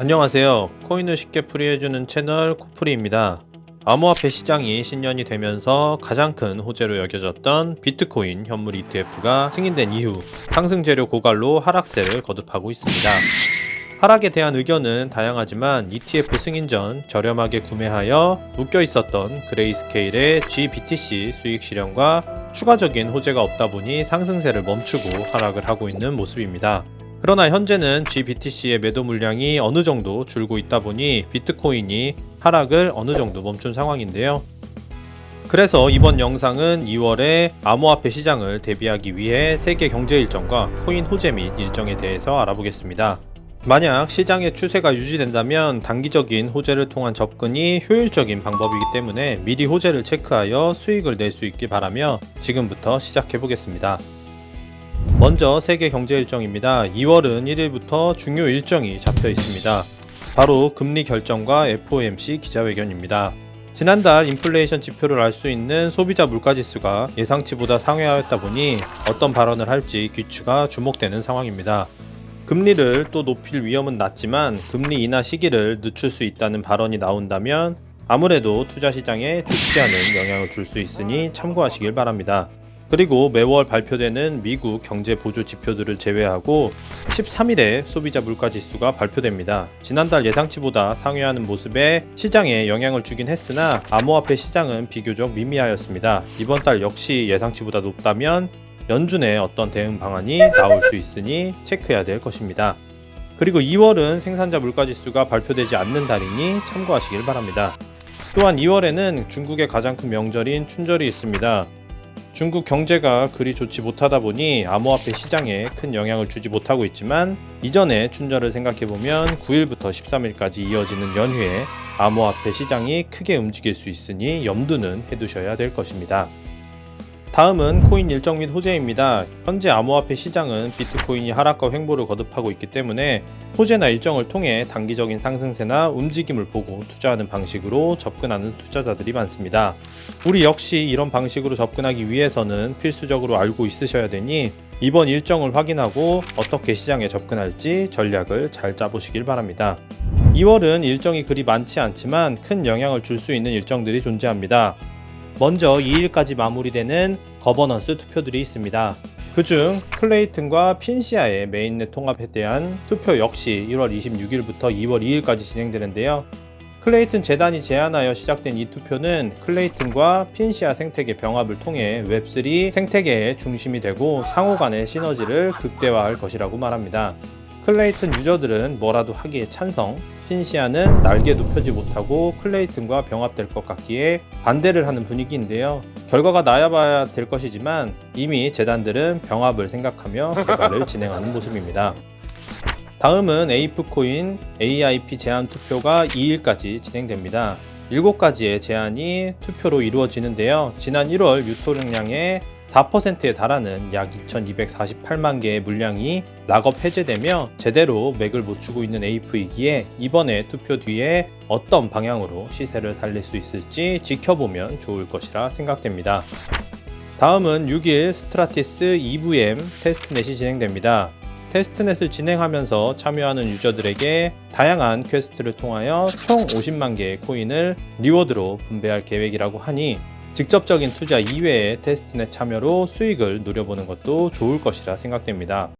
안녕하세요. 코인을 쉽게 풀이해주는 채널 코프리입니다. 암호화폐 시장이 신년이 되면서 가장 큰 호재로 여겨졌던 비트코인 현물 ETF가 승인된 이후 상승 재료 고갈로 하락세를 거듭하고 있습니다. 하락에 대한 의견은 다양하지만 ETF 승인 전 저렴하게 구매하여 묶여 있었던 그레이스케일의 GBTC 수익 실현과 추가적인 호재가 없다 보니 상승세를 멈추고 하락을 하고 있는 모습입니다. 그러나 현재는 GBTC의 매도 물량이 어느 정도 줄고 있다 보니 비트코인이 하락을 어느 정도 멈춘 상황인데요. 그래서 이번 영상은 2월에 암호화폐 시장을 대비하기 위해 세계 경제 일정과 코인 호재 및 일정에 대해서 알아보겠습니다. 만약 시장의 추세가 유지된다면 단기적인 호재를 통한 접근이 효율적인 방법이기 때문에 미리 호재를 체크하여 수익을 낼 수 있길 바라며 지금부터 시작해 보겠습니다. 먼저 세계 경제 일정입니다. 2월은 1일부터 중요 일정이 잡혀 있습니다. 바로 금리 결정과 FOMC 기자회견입니다. 지난달 인플레이션 지표를 알 수 있는 소비자 물가지수가 예상치보다 상회하였다 보니 어떤 발언을 할지 귀추가 주목되는 상황입니다. 금리를 또 높일 위험은 낮지만 금리 인하 시기를 늦출 수 있다는 발언이 나온다면 아무래도 투자 시장에 좋지 않은 영향을 줄 수 있으니 참고하시길 바랍니다. 그리고 매월 발표되는 미국 경제 보조 지표들을 제외하고 13일에 소비자 물가 지수가 발표됩니다. 지난달 예상치보다 상회하는 모습에 시장에 영향을 주긴 했으나 암호화폐 시장은 비교적 미미하였습니다. 이번 달 역시 예상치보다 높다면 연준의 어떤 대응 방안이 나올 수 있으니 체크해야 될 것입니다. 그리고 2월은 생산자 물가 지수가 발표되지 않는 달이니 참고하시길 바랍니다. 또한 2월에는 중국의 가장 큰 명절인 춘절이 있습니다. 중국 경제가 그리 좋지 못하다 보니 암호화폐 시장에 큰 영향을 주지 못하고 있지만 이전의 춘절을 생각해보면 9일부터 13일까지 이어지는 연휴에 암호화폐 시장이 크게 움직일 수 있으니 염두는 해두셔야 될 것입니다. 다음은 코인 일정 및 호재입니다. 현재 암호화폐 시장은 비트코인이 하락과 횡보를 거듭하고 있기 때문에 호재나 일정을 통해 단기적인 상승세나 움직임을 보고 투자하는 방식으로 접근하는 투자자들이 많습니다. 우리 역시 이런 방식으로 접근하기 위해서는 필수적으로 알고 있으셔야 되니 이번 일정을 확인하고 어떻게 시장에 접근할지 전략을 잘 짜보시길 바랍니다. 2월은 일정이 그리 많지 않지만 큰 영향을 줄 수 있는 일정들이 존재합니다. 먼저 2일까지 마무리되는 거버넌스 투표들이 있습니다. 그중 클레이튼과 핀시아의 메인넷 통합에 대한 투표 역시 1월 26일부터 2월 2일까지 진행되는데요. 클레이튼 재단이 제안하여 시작된 이 투표는 클레이튼과 핀시아 생태계 병합을 통해 웹3 생태계의 중심이 되고 상호 간의 시너지를 극대화할 것이라고 말합니다. 클레이튼 유저들은 뭐라도 하기에 찬성, 핀시아는 날개도 펴지 못하고 클레이튼과 병합될 것 같기에 반대를 하는 분위기인데요. 결과가 나야봐야 될 것이지만 이미 재단들은 병합을 생각하며 개발을 진행하는 모습입니다. 다음은 에이프코인 AIP 제안 투표가 2일까지 진행됩니다. 7가지의 제안이 투표로 이루어지는데요. 지난 1월 유토량의 4%에 달하는 약 2248만 개의 물량이 락업 해제되며 제대로 맥을 못 추고 있는 에이프이기에 이번에 투표 뒤에 어떤 방향으로 시세를 살릴 수 있을지 지켜보면 좋을 것이라 생각됩니다. 다음은 6일 스트라티스 EVM 테스트넷이 진행됩니다. 테스트넷을 진행하면서 참여하는 유저들에게 다양한 퀘스트를 통하여 총 50만 개의 코인을 리워드로 분배할 계획이라고 하니 직접적인 투자 이외의 테스트넷 참여로 수익을 누려보는 것도 좋을 것이라 생각됩니다.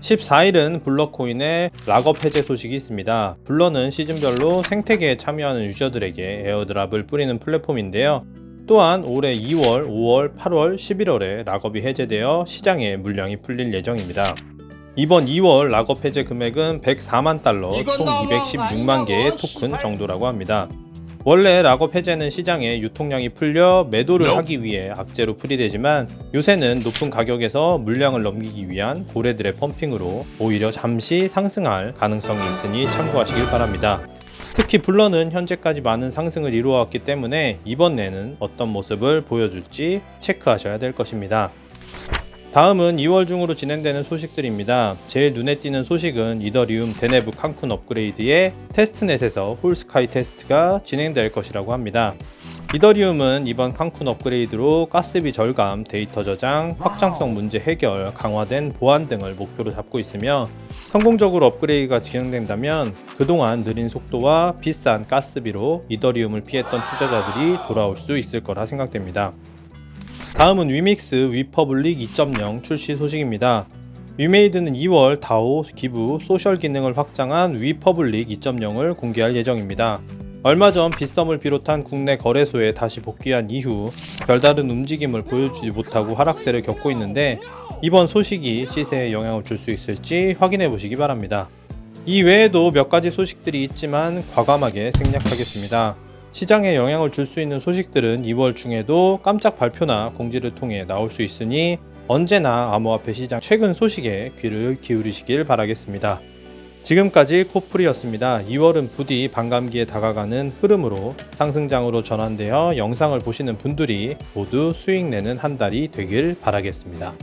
14일은 블러코인의 락업 해제 소식이 있습니다. 블러는 시즌별로 생태계에 참여하는 유저들에게 에어드랍을 뿌리는 플랫폼인데요. 또한 올해 2월, 5월, 8월, 11월에 락업이 해제되어 시장에 물량이 풀릴 예정입니다. 이번 2월 락업 해제 금액은 104만 달러, 총 216만 개의 토큰 정도라고 합니다. 원래 락업 해제는 시장에 유통량이 풀려 매도를 하기 위해 악재로 풀이되지만 요새는 높은 가격에서 물량을 넘기기 위한 고래들의 펌핑으로 오히려 잠시 상승할 가능성이 있으니 참고하시길 바랍니다. 특히 블러는 현재까지 많은 상승을 이루어왔기 때문에 이번에는 어떤 모습을 보여줄지 체크하셔야 될 것입니다. 다음은 2월 중으로 진행되는 소식들입니다. 제일 눈에 띄는 소식은 이더리움 데네브 칸쿤 업그레이드의 테스트넷에서 홀스카이 테스트가 진행될 것이라고 합니다. 이더리움은 이번 칸쿤 업그레이드로 가스비 절감, 데이터 저장, 확장성 문제 해결, 강화된 보안 등을 목표로 잡고 있으며 성공적으로 업그레이드가 진행된다면 그동안 느린 속도와 비싼 가스비로 이더리움을 피했던 투자자들이 돌아올 수 있을 거라 생각됩니다. 다음은 위믹스 위퍼블릭 2.0 출시 소식입니다. 위메이드는 2월 다오, 기부, 소셜 기능을 확장한 위퍼블릭 2.0을 공개할 예정입니다. 얼마 전 빗썸을 비롯한 국내 거래소에 다시 복귀한 이후 별다른 움직임을 보여주지 못하고 하락세를 겪고 있는데 이번 소식이 시세에 영향을 줄 수 있을지 확인해 보시기 바랍니다. 이 외에도 몇 가지 소식들이 있지만 과감하게 생략하겠습니다. 시장에 영향을 줄 수 있는 소식들은 2월 중에도 깜짝 발표나 공지를 통해 나올 수 있으니 언제나 암호화폐 시장 최근 소식에 귀를 기울이시길 바라겠습니다. 지금까지 코풀이었습니다. 2월은 부디 반감기에 다가가는 흐름으로 상승장으로 전환되어 영상을 보시는 분들이 모두 수익 내는 한 달이 되길 바라겠습니다.